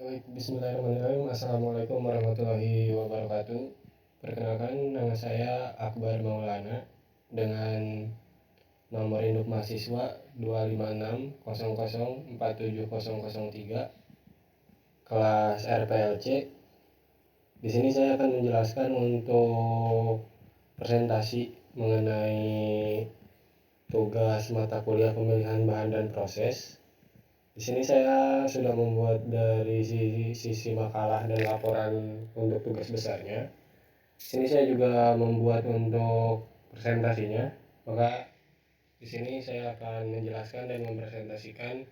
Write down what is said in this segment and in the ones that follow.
Baik, bismillahirrahmanirrahim. Assalamualaikum warahmatullahi wabarakatuh. Perkenalkan, nama saya Akbar Maulana dengan nomor induk mahasiswa 25600470003 kelas RPLC. Di sini saya akan menjelaskan untuk presentasi mengenai tugas mata kuliah pemilihan bahan dan proses. Di sini saya sudah membuat dari sisi makalah dan laporan untuk tugas besarnya. Di sini saya juga membuat untuk presentasinya. Maka di sini saya akan menjelaskan dan mempresentasikan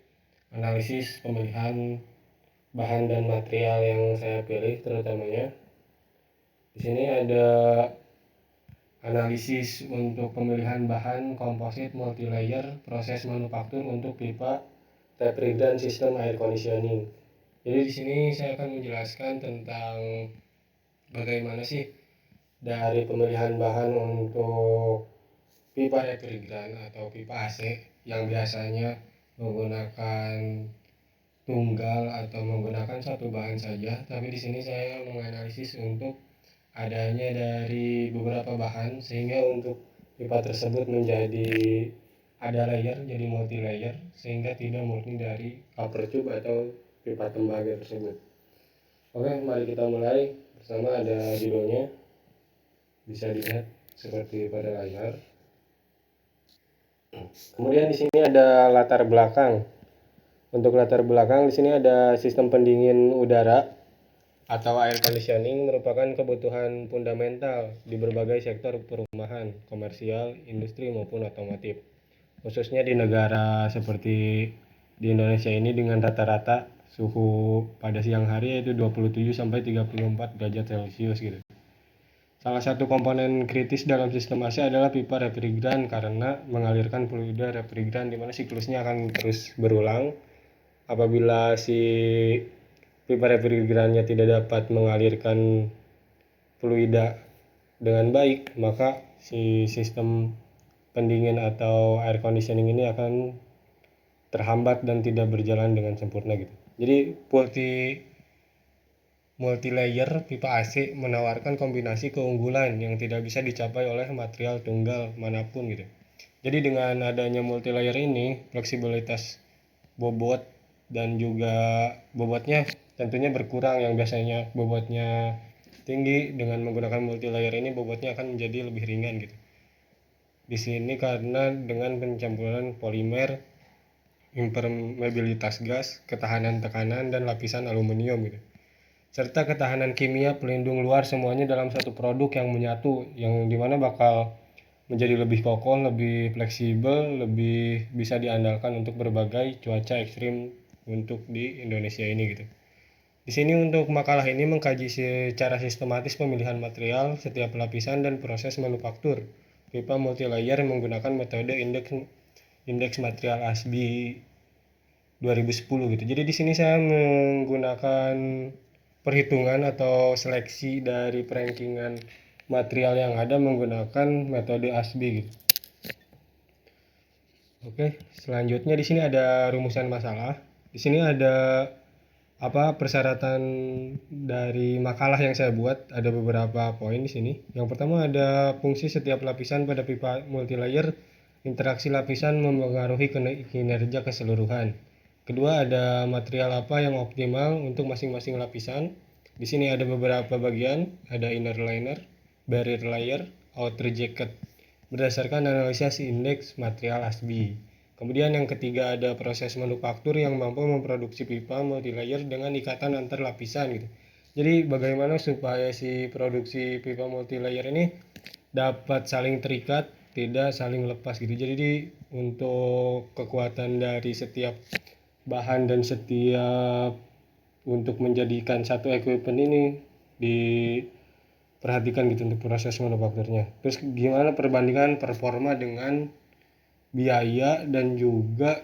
analisis pemilihan bahan dan material yang saya pilih terutamanya. Di sini ada analisis untuk pemilihan bahan komposit multilayer proses manufaktur untuk pipa refrigeran sistem air conditioning. Jadi di sini saya akan menjelaskan tentang bagaimana sih dari pemilihan bahan untuk pipa refrigeran atau pipa AC yang biasanya menggunakan tunggal atau menggunakan satu bahan saja, tapi di sini saya menganalisis untuk adanya dari beberapa bahan sehingga untuk pipa tersebut menjadi ada layer, jadi multi layer, sehingga tidak murni dari cover tube atau pipa tembaga tersebut. Oke, mari kita mulai. Pertama ada judulnya, bisa dilihat seperti pada layar. Kemudian di sini ada latar belakang. Untuk latar belakang di sini ada sistem pendingin udara atau air conditioning merupakan kebutuhan fundamental di berbagai sektor perumahan, komersial, industri maupun otomotif. Khususnya di negara seperti di Indonesia ini dengan rata-rata suhu pada siang hari yaitu 27 sampai 34 derajat Celcius gitu. Salah satu komponen kritis dalam sistem AC adalah pipa refrigeran karena mengalirkan fluida refrigeran di mana siklusnya akan terus berulang. Apabila si pipa refrigerannya tidak dapat mengalirkan fluida dengan baik, maka si sistem pendingin atau air conditioning ini akan terhambat dan tidak berjalan dengan sempurna gitu. Jadi multi layer pipa AC menawarkan kombinasi keunggulan yang tidak bisa dicapai oleh material tunggal manapun gitu. Jadi dengan adanya multi layer ini, fleksibilitas bobot dan juga bobotnya tentunya berkurang. Yang biasanya bobotnya tinggi, dengan menggunakan multi layer ini bobotnya akan menjadi lebih ringan gitu. Di sini karena dengan pencampuran polimer, impermeabilitas gas, ketahanan tekanan, dan lapisan aluminium gitu. Serta ketahanan kimia pelindung luar, semuanya dalam satu produk yang menyatu, yang dimana bakal menjadi lebih kokoh, lebih fleksibel, lebih bisa diandalkan untuk berbagai cuaca ekstrim untuk di Indonesia ini gitu. Di sini untuk makalah ini mengkaji secara sistematis pemilihan material, setiap lapisan dan proses manufaktur pipa multilayer menggunakan metode indeks material ASBI 2010 gitu. Jadi di sini saya menggunakan perhitungan atau seleksi dari perankingan material yang ada menggunakan metode ASBI gitu. Oke, selanjutnya di sini ada rumusan masalah. Di sini ada persyaratan dari makalah yang saya buat, ada beberapa poin di sini. Yang pertama ada fungsi setiap lapisan pada pipa multilayer, interaksi lapisan mempengaruhi kinerja keseluruhan. Kedua ada material apa yang optimal untuk masing-masing lapisan. Di sini ada beberapa bagian, ada inner liner, barrier layer, outer jacket berdasarkan analisis indeks material ASBI. Kemudian yang ketiga ada proses manufaktur yang mampu memproduksi pipa multilayer dengan ikatan antar lapisan gitu. Jadi bagaimana supaya si produksi pipa multilayer ini dapat saling terikat, tidak saling lepas gitu. Jadi untuk kekuatan dari setiap bahan dan setiap untuk menjadikan satu equipment ini diperhatikan gitu untuk proses manufakturnya. Terus gimana perbandingan performa dengan biaya dan juga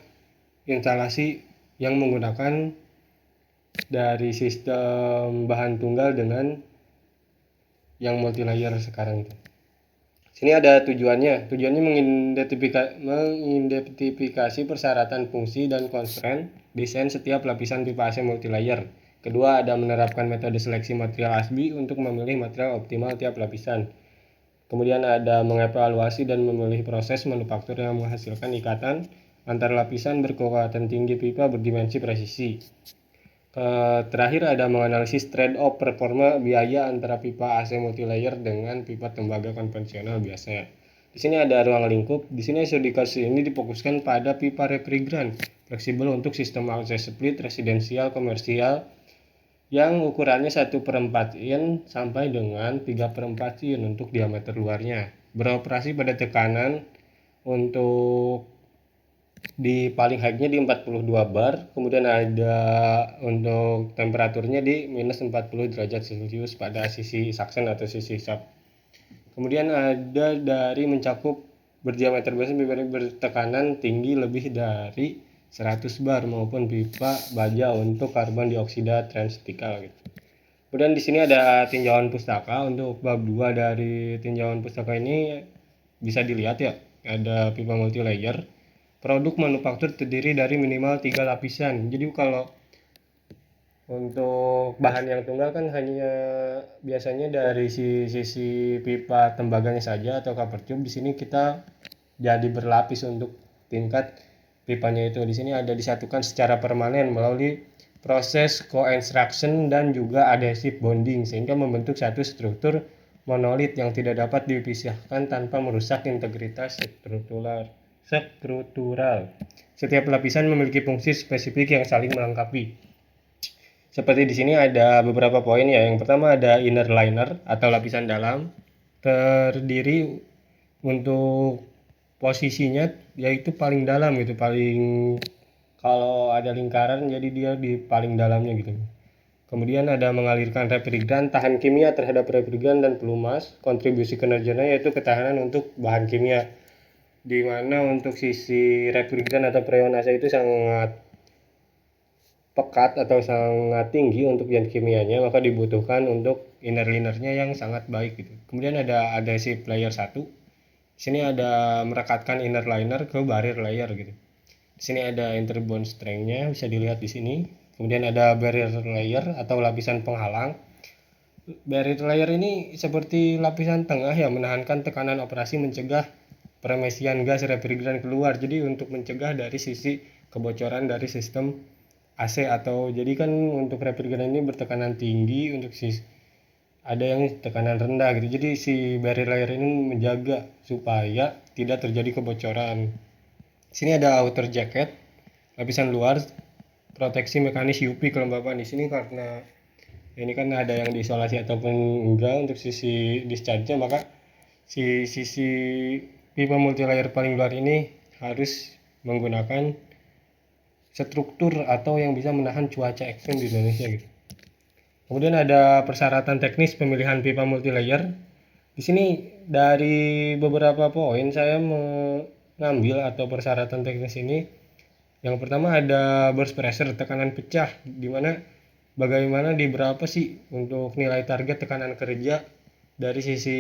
instalasi yang menggunakan dari sistem bahan tunggal dengan yang multilayer sekarang itu. Sini ada tujuannya mengidentifikasi persyaratan fungsi dan constraint desain setiap lapisan pipa AC multilayer. Kedua, ada menerapkan metode seleksi material ASBI untuk memilih material optimal tiap lapisan. Kemudian ada mengevaluasi dan memilih proses manufaktur yang menghasilkan ikatan antar lapisan berkekuatan tinggi pipa berdimensi presisi. Terakhir ada menganalisis trade-off performa biaya antara pipa AC multilayer dengan pipa tembaga konvensional biasanya. Di sini ada ruang lingkup. Di sini studi ini difokuskan pada pipa refrigeran fleksibel untuk sistem AC split residensial komersial yang ukurannya 1/4 in sampai dengan 3/4 in untuk diameter luarnya. Beroperasi pada tekanan untuk di paling high-nya di 42 bar, kemudian ada untuk temperaturnya di minus 40 derajat Celcius pada sisi suction atau sisi sub. Kemudian ada dari mencakup berdiameter besar bertekanan tinggi lebih dari 100 bar maupun pipa baja untuk karbon dioksida transitikal gitu. Kemudian di sini ada tinjauan pustaka. Untuk bab 2 dari tinjauan pustaka ini bisa dilihat ya, ada pipa multi layer. Produk manufaktur terdiri dari minimal 3 lapisan. Jadi kalau untuk bahan yang tunggal kan hanya biasanya dari sisi pipa tembaganya saja atau cover tube. Di sini kita jadi berlapis untuk tingkat pipanya itu. Di sini ada disatukan secara permanen melalui proses co-extraction dan juga adhesive bonding sehingga membentuk satu struktur monolit yang tidak dapat dipisahkan tanpa merusak integritas struktural. Setiap lapisan memiliki fungsi spesifik yang saling melengkapi. Seperti di sini ada beberapa poin ya. Yang pertama ada inner liner atau lapisan dalam, terdiri untuk posisinya yaitu paling dalam gitu, paling kalau ada lingkaran jadi dia di paling dalamnya gitu. Kemudian ada mengalirkan refrigeran, tahan kimia terhadap refrigeran dan pelumas. Kontribusi kinerjanya yaitu ketahanan untuk bahan kimia, di mana untuk sisi refrigeran atau freon AC itu sangat pekat atau sangat tinggi untuk zat kimianya, maka dibutuhkan untuk inner linernya yang sangat baik gitu. Kemudian ada adhesive layer 1. Di sini ada merekatkan inner liner ke barrier layer gitu. Di sini ada interbond strength-nya bisa dilihat di sini. Kemudian ada barrier layer atau lapisan penghalang. Barrier layer ini seperti lapisan tengah yang menahankan tekanan operasi, mencegah peremesian gas refrigeran keluar. Jadi untuk mencegah dari sisi kebocoran dari sistem AC atau jadi kan untuk refrigeran ini bertekanan tinggi, untuk ada yang tekanan rendah gitu. Jadi si barrier layer ini menjaga supaya tidak terjadi kebocoran. Sini ada outer jacket, lapisan luar, proteksi mekanis UV kelembapan. Di sini karena ini kan ada yang diisolasi ataupun enggak untuk sisi discharge-nya, maka sisi pipa multilayer paling luar ini harus menggunakan struktur atau yang bisa menahan cuaca ekstrem di Indonesia gitu. Kemudian ada persyaratan teknis pemilihan pipa multilayer. Di sini dari beberapa poin saya mengambil atau persyaratan teknis ini. Yang pertama ada burst pressure, tekanan pecah, di mana bagaimana di berapa sih untuk nilai target tekanan kerja dari sisi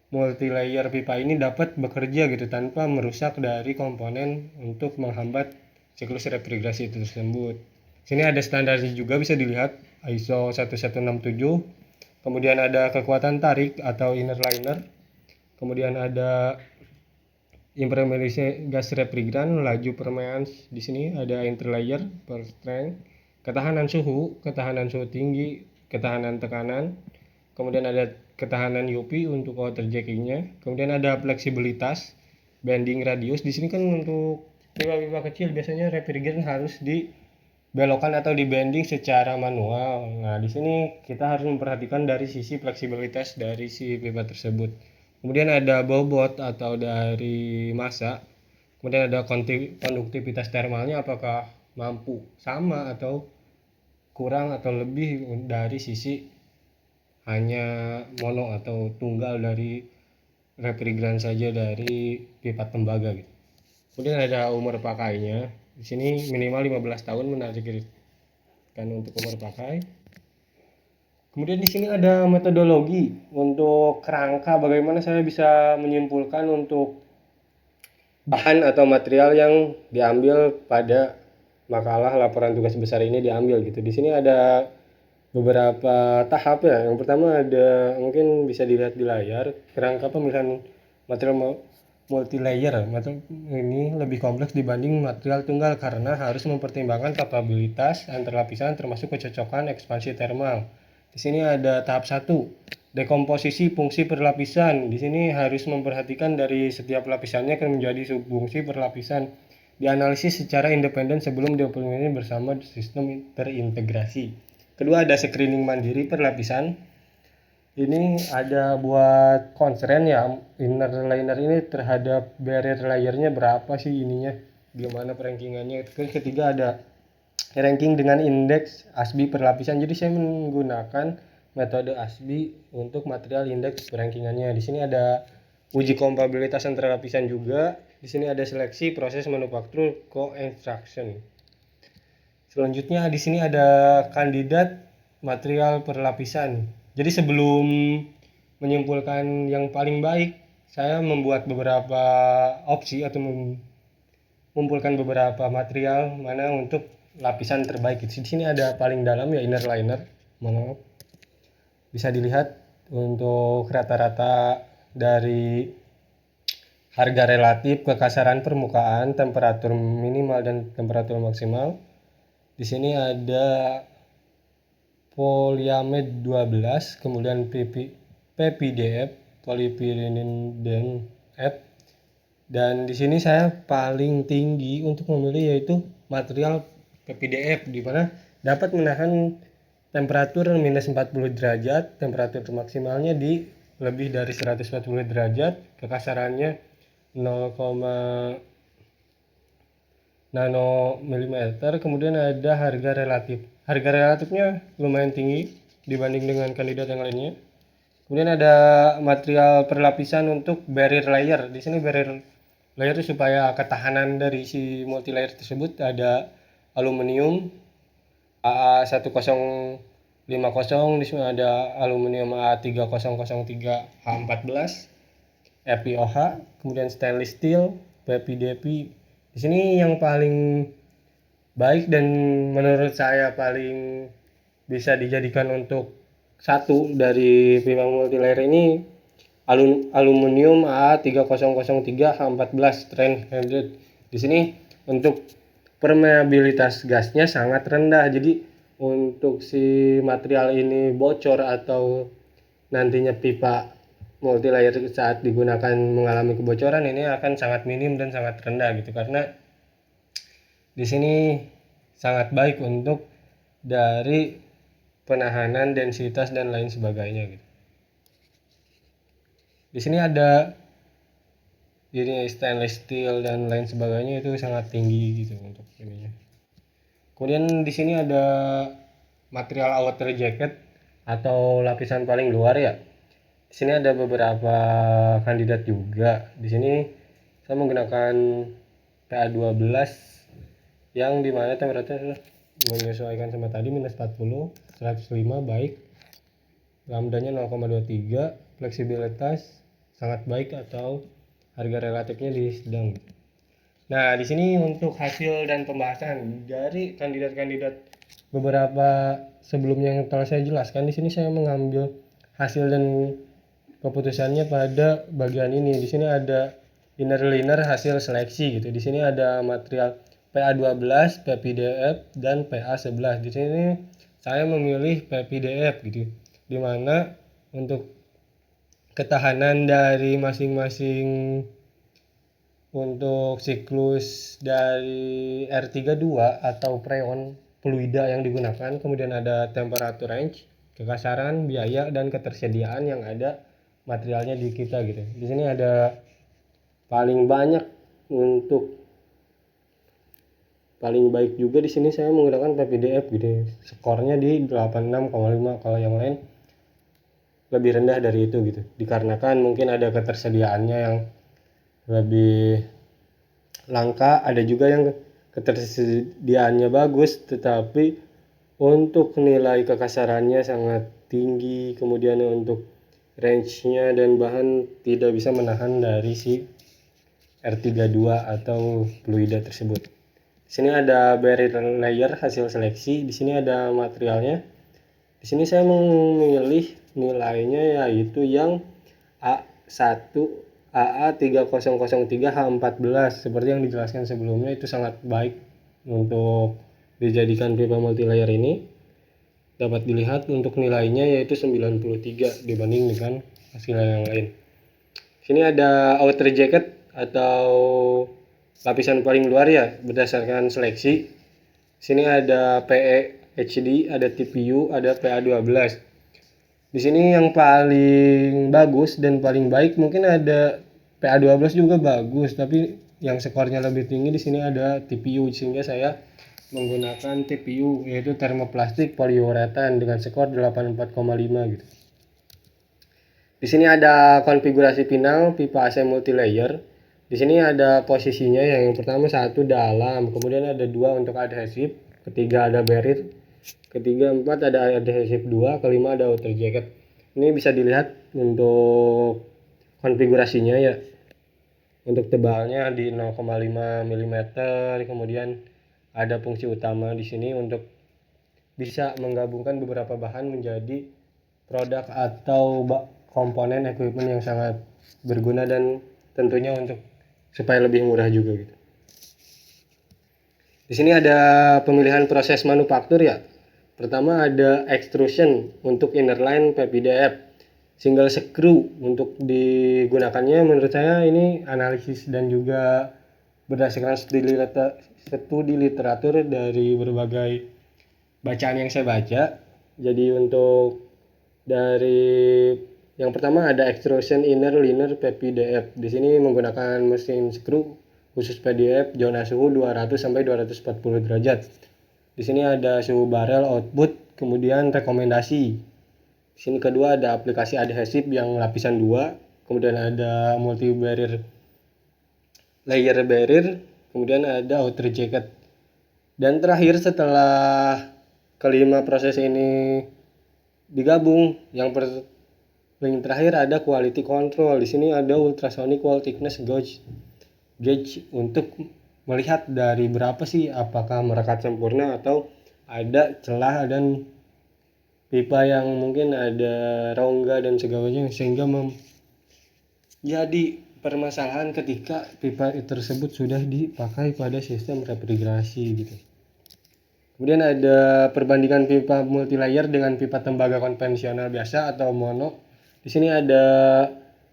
multilayer pipa ini dapat bekerja gitu tanpa merusak dari komponen untuk menghambat siklus refrigerasi itu tersebut. Sini ada standarnya juga bisa dilihat ISO 1167. Kemudian ada kekuatan tarik atau inner liner. Kemudian ada impermeability gas refrigeran, laju permean. Di sini ada interlayer per strength, ketahanan suhu tinggi, ketahanan tekanan. Kemudian ada ketahanan UV untuk water jackingnya. Kemudian ada fleksibilitas, bending radius. Di sini kan untuk pipa-pipa kecil biasanya refrigeran harus dibelokkan atau dibending secara manual. Nah, di sini kita harus memperhatikan dari sisi fleksibilitas dari si pipa tersebut. Kemudian ada bobot atau dari massa. Kemudian ada konduktivitas termalnya, apakah mampu sama atau kurang atau lebih dari sisi hanya mono atau tunggal dari refrigeran saja dari pipa tembaga gitu. Kemudian ada umur pakainya. Di sini minimal 15 tahun menargetkan untuk umur pakai. Kemudian di sini ada metodologi untuk kerangka bagaimana saya bisa menyimpulkan untuk bahan atau material yang diambil pada makalah laporan tugas besar ini diambil gitu. Di sini ada beberapa tahap ya. Yang pertama ada, mungkin bisa dilihat di layar, kerangka pemilihan material multi-layer. Material ini lebih kompleks dibanding material tunggal karena harus mempertimbangkan kapabilitas antar lapisan termasuk kecocokan ekspansi thermal. Di sini ada tahap 1, dekomposisi fungsi per lapisan. Di sini harus memperhatikan dari setiap lapisannya akan menjadi subfungsi per lapisan. Dianalisis secara independen sebelum diimplementasikan bersama sistem terintegrasi. Kedua, ada screening mandiri per lapisan. Ini ada buat constraint ya, inner liner ini terhadap barrier layernya berapa sih ininya, gimana perankingannya. Terus ketiga ada ranking dengan indeks ASBI per lapisan. Jadi saya menggunakan metode ASBI untuk material indeks perankingannya. Di sini ada uji kompatibilitas antara lapisan juga. Di sini ada seleksi proses manufaktur co-extraction. Selanjutnya di sini ada kandidat material per lapisan. Jadi sebelum menyimpulkan yang paling baik, saya membuat beberapa opsi atau mengumpulkan beberapa material mana untuk lapisan terbaik. Di sini ada paling dalam ya inner liner. Maaf. Bisa dilihat untuk rata-rata dari harga relatif, kekasaran permukaan, temperatur minimal dan temperatur maksimal. Di sini ada polyamide 12, kemudian PPDF, polypyrene F. Dan di sini saya paling tinggi untuk memilih yaitu material PPDF, di mana dapat menahan temperatur minus 40 derajat, temperatur maksimalnya di lebih dari 140 derajat, kekasarannya 0, nanomilimeter. Kemudian ada harga relatif. Harga relatifnya lumayan tinggi dibanding dengan kandidat yang lainnya. Kemudian ada material perlapisan untuk barrier layer. Di sini barrier layer itu supaya ketahanan dari si multi layer tersebut ada aluminium AA1050, di sini ada aluminium A3003H14, FiOH, kemudian stainless steel, PPDP. Di sini yang paling baik dan menurut saya paling bisa dijadikan untuk satu dari pipa multilayer ini aluminium A3003H14 strand 100. Di sini untuk permeabilitas gasnya sangat rendah. Jadi untuk si material ini bocor atau nantinya pipa multilayer saat digunakan mengalami kebocoran ini akan sangat minim dan sangat rendah gitu, karena di sini sangat baik untuk dari penahanan densitas dan lain sebagainya gitu. Di sini ada ini stainless steel dan lain sebagainya, itu sangat tinggi gitu untuk ininya. Kemudian di sini ada material outer jacket atau lapisan paling luar ya. Di sini ada beberapa kandidat juga. Di sini saya menggunakan PA12 yang dimana temperatur menyesuaikan sama tadi minus 40, 105 baik, lambdanya 0,23, fleksibilitas sangat baik atau harga relatifnya di sedang. Nah, di sini untuk hasil dan pembahasan dari kandidat-kandidat beberapa sebelumnya yang telah saya jelaskan, di sini saya mengambil hasil dan keputusannya pada bagian ini. Di sini ada inner liner hasil seleksi gitu. Di sini ada material PA12, PPDF dan PA11. Di sini saya memilih PPDF gitu. Di mana untuk ketahanan dari masing-masing untuk siklus dari R32 atau freon fluida yang digunakan, kemudian ada temperatur range, kekasaran, biaya dan ketersediaan yang ada materialnya di kita gitu. Di sini ada paling banyak untuk paling baik juga, di sini saya menggunakan PPDF gitu. Skornya di 86,5, kalau yang lain lebih rendah dari itu gitu. Dikarenakan mungkin ada ketersediaannya yang lebih langka, ada juga yang ketersediaannya bagus tetapi untuk nilai kekasarannya sangat tinggi, kemudian untuk range-nya dan bahan tidak bisa menahan dari si R32 atau fluida tersebut. Di sini ada barrier layer hasil seleksi, di sini ada materialnya. Di sini saya memilih nilainya yaitu yang A1 AA3003H14. Seperti yang dijelaskan sebelumnya, itu sangat baik untuk dijadikan pipa multilayer ini. Dapat dilihat untuk nilainya yaitu 93 dibanding dengan hasil yang lain. Sini ada outer jacket atau lapisan paling luar ya, berdasarkan seleksi. Sini ada PE HD, ada TPU, ada PA12. Di sini yang paling bagus dan paling baik mungkin ada PA12 juga bagus, tapi yang skornya lebih tinggi di sini ada TPU, sehingga saya menggunakan TPU yaitu termoplastik poliuretan dengan skor 84,5 gitu. Di sini ada konfigurasi pinang pipa AC multilayer. Di sini ada posisinya, yang pertama satu dalam, kemudian ada dua untuk adhesif, ketiga ada barrier, ketiga empat ada adhesif 2, kelima ada outer jacket. Ini bisa dilihat untuk konfigurasinya ya. Untuk tebalnya di 0,5 mm, kemudian ada fungsi utama di sini untuk bisa menggabungkan beberapa bahan menjadi produk atau komponen equipment yang sangat berguna dan tentunya untuk supaya lebih murah juga gitu. Di sini ada pemilihan proses manufaktur ya. Pertama ada extrusion untuk inner line PPDF, single screw untuk digunakannya. Menurut saya ini analisis dan juga berdasarkan studi literatur dari berbagai bacaan yang saya baca. Jadi untuk dari yang pertama ada extrusion inner liner PPDF. Di sini menggunakan mesin screw khusus PDF, zona suhu 200 sampai 240 derajat. Di sini ada suhu barel output, kemudian rekomendasi. Di sini kedua ada aplikasi adhesif yang lapisan 2, kemudian ada multi barrier layer barrier, kemudian ada outer jacket. Dan terakhir setelah kelima proses ini digabung, yang paling terakhir ada quality control. Di sini ada ultrasonic wall thickness gauge untuk melihat dari berapa sih, apakah merekat sempurna atau ada celah dan pipa yang mungkin ada rongga dan segalanya, sehingga jadi permasalahan ketika pipa tersebut sudah dipakai pada sistem refrigerasi gitu. Kemudian ada perbandingan pipa multilayer dengan pipa tembaga konvensional biasa atau mono. Di sini ada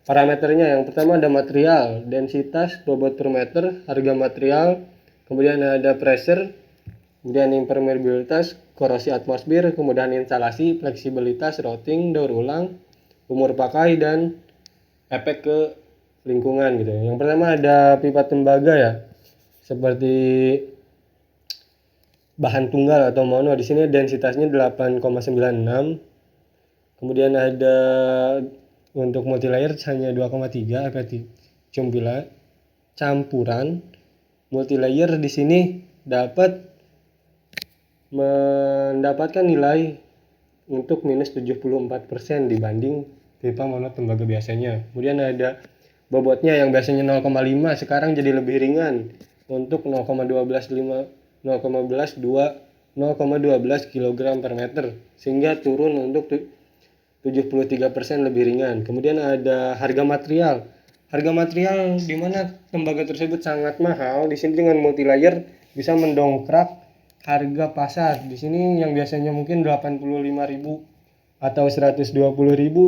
parameternya. Yang pertama ada material, densitas, bobot per meter, harga material, kemudian ada pressure, kemudian impermeabilitas, korosi atmosfer, kemudian instalasi, fleksibilitas, routing, daur ulang, umur pakai, dan efek ke lingkungan gitu. Yang pertama ada pipa tembaga ya, seperti bahan tunggal atau mono. Di sini densitasnya 8,96. Kemudian ada untuk multilayer hanya 2,3 efektif campuran. Multilayer di sini dapat mendapatkan nilai untuk minus 74% dibanding pipa mono tembaga biasanya. Kemudian ada bobotnya yang biasanya 0,5 sekarang jadi lebih ringan untuk 0,12 kg per meter, sehingga turun untuk 73% lebih ringan. Kemudian ada harga material. Harga material di mana tembaga tersebut sangat mahal, di sini dengan multilayer bisa mendongkrak harga pasar. Di sini yang biasanya mungkin 85.000 atau 120.000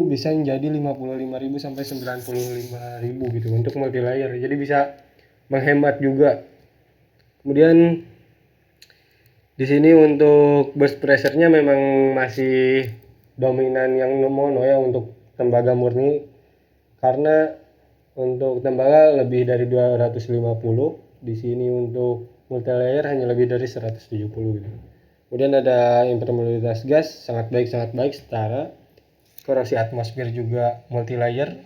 bisa menjadi 55.000 sampai 95.000 gitu untuk multilayer. Jadi bisa menghemat juga. Kemudian di sini untuk burst pressure-nya memang masih dominan yang mono ya untuk tembaga murni, karena untuk tembaga lebih dari 250. Di sini untuk multilayer hanya lebih dari 170 gitu. Kemudian ada impermeabilitas gas sangat baik setara. Korosi atmosfer juga multilayer.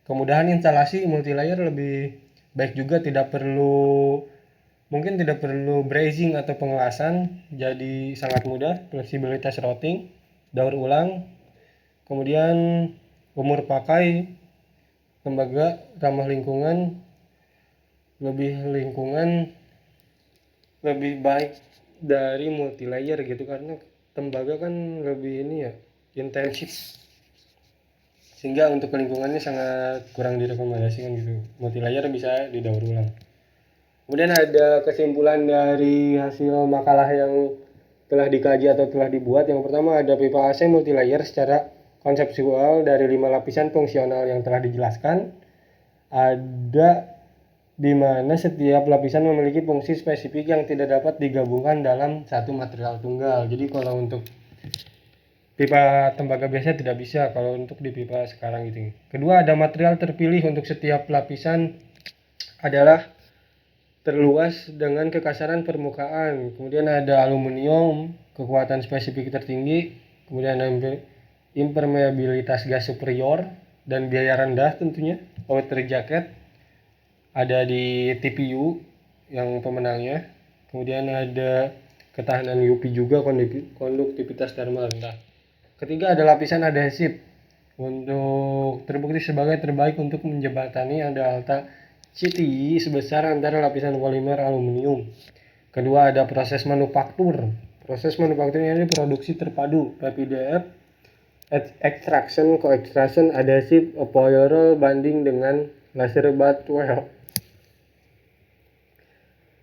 Kemudahan instalasi multilayer lebih baik juga, tidak perlu brazing atau pengelasan, jadi sangat mudah. Fleksibilitas routing, daur ulang, kemudian umur pakai tembaga ramah lingkungan, lebih lingkungan, lebih baik dari multi layer gitu, karena tembaga kan lebih ini ya, intensif, sehingga untuk lingkungannya sangat kurang direkomendasikan gitu. Multi layer bisa didaur ulang. Kemudian ada kesimpulan dari hasil makalah yang telah dikaji atau telah dibuat. Yang pertama ada pipa AC multi layer secara konseptual dari 5 lapisan fungsional yang telah dijelaskan. Ada di mana setiap lapisan memiliki fungsi spesifik yang tidak dapat digabungkan dalam satu material tunggal. Jadi kalau untuk pipa tembaga biasa tidak bisa, kalau untuk di pipa sekarang gitu. Kedua, ada material terpilih untuk setiap lapisan adalah terluas dengan kekasaran permukaan. Kemudian ada aluminium, kekuatan spesifik tertinggi. Kemudian ada impermeabilitas gas superior dan biaya rendah tentunya. Outer jacket ada di TPU yang pemenangnya. Kemudian ada ketahanan UV juga, konduktivitas thermal rendah. Ketiga ada lapisan adhesif untuk terbukti sebagai terbaik untuk menjembatani ada alta CTI sebesar antara lapisan polimer aluminium. Kedua ada proses manufaktur. Proses manufaktur ini produksi terpadu PPDF, extraction, co-extraction, adhesive, foil roll, banding dengan laser butt weld.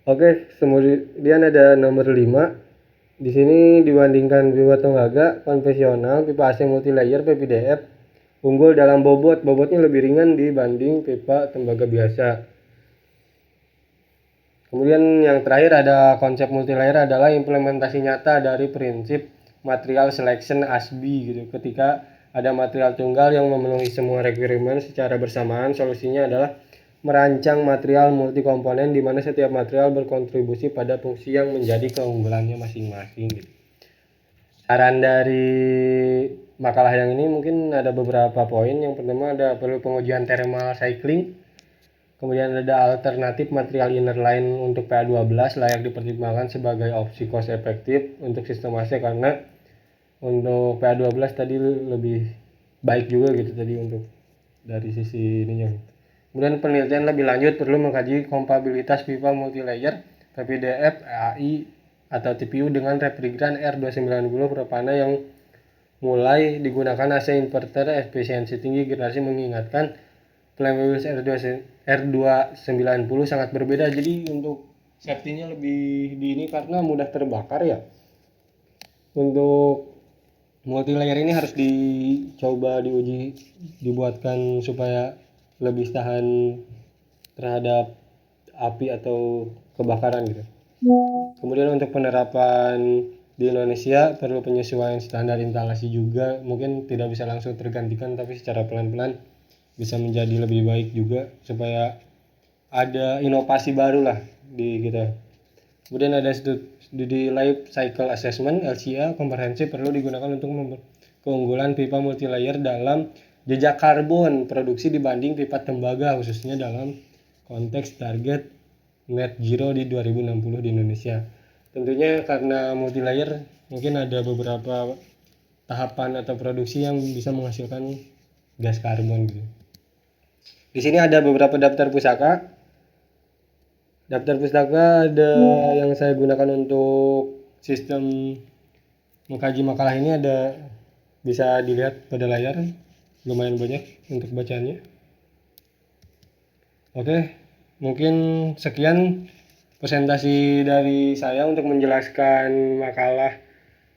Oke, kemudian ada nomor 5. Di sini dibandingkan pipa tembaga konvensional, pipa AC multi layer PPDF unggul dalam bobot. Bobotnya lebih ringan dibanding pipa tembaga biasa. Kemudian yang terakhir ada konsep multi layer adalah implementasi nyata dari prinsip material selection ASBI gitu. Ketika ada material tunggal yang memenuhi semua requirement secara bersamaan, solusinya adalah merancang material multi komponen di mana setiap material berkontribusi pada fungsi yang menjadi keunggulannya masing-masing gitu. Saran dari makalah yang ini mungkin ada beberapa poin. Yang pertama ada perlu pengujian thermal cycling. Kemudian ada alternatif material inner line untuk PA12 layak dipertimbangkan sebagai opsi cost efektif untuk sistem AC, karena untuk PA12 tadi lebih baik juga gitu tadi untuk dari sisi ininya. Kemudian penelitian lebih lanjut perlu mengkaji kompatibilitas pipa multi layer PPDF, AI atau TPU dengan refrigeran R290 propana yang mulai digunakan AC inverter efisiensi tinggi generasi, mengingatkan Flamewaves R290 sangat berbeda. Jadi untuk safety-nya lebih di ini karena mudah terbakar ya. Untuk multi layer ini harus dicoba diuji, dibuatkan supaya lebih tahan terhadap api atau kebakaran gitu. Kemudian untuk penerapan di Indonesia perlu penyesuaian standar instalasi juga, mungkin tidak bisa langsung tergantikan tapi secara pelan-pelan bisa menjadi lebih baik juga supaya ada inovasi baru lah di kita. Kemudian ada studi life cycle assessment LCA komprehensif perlu digunakan untuk keunggulan pipa multi layer dalam jejak karbon produksi dibanding pipa tembaga, khususnya dalam konteks target net zero di 2060 di Indonesia. Tentunya karena multi layer mungkin ada beberapa tahapan atau produksi yang bisa menghasilkan gas karbon gitu. Di sini ada beberapa daftar pusaka. Daftar pustaka ada yang saya gunakan untuk sistem mengkaji makalah ini, ada bisa dilihat pada layar, lumayan banyak untuk bacaannya. Oke, mungkin sekian presentasi dari saya untuk menjelaskan makalah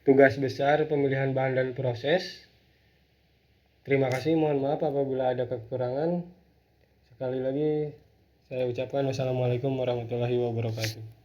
tugas besar pemilihan bahan dan proses. Terima kasih, mohon maaf apabila ada kekurangan. Sekali lagi saya ucapkan wassalamualaikum warahmatullahi wabarakatuh.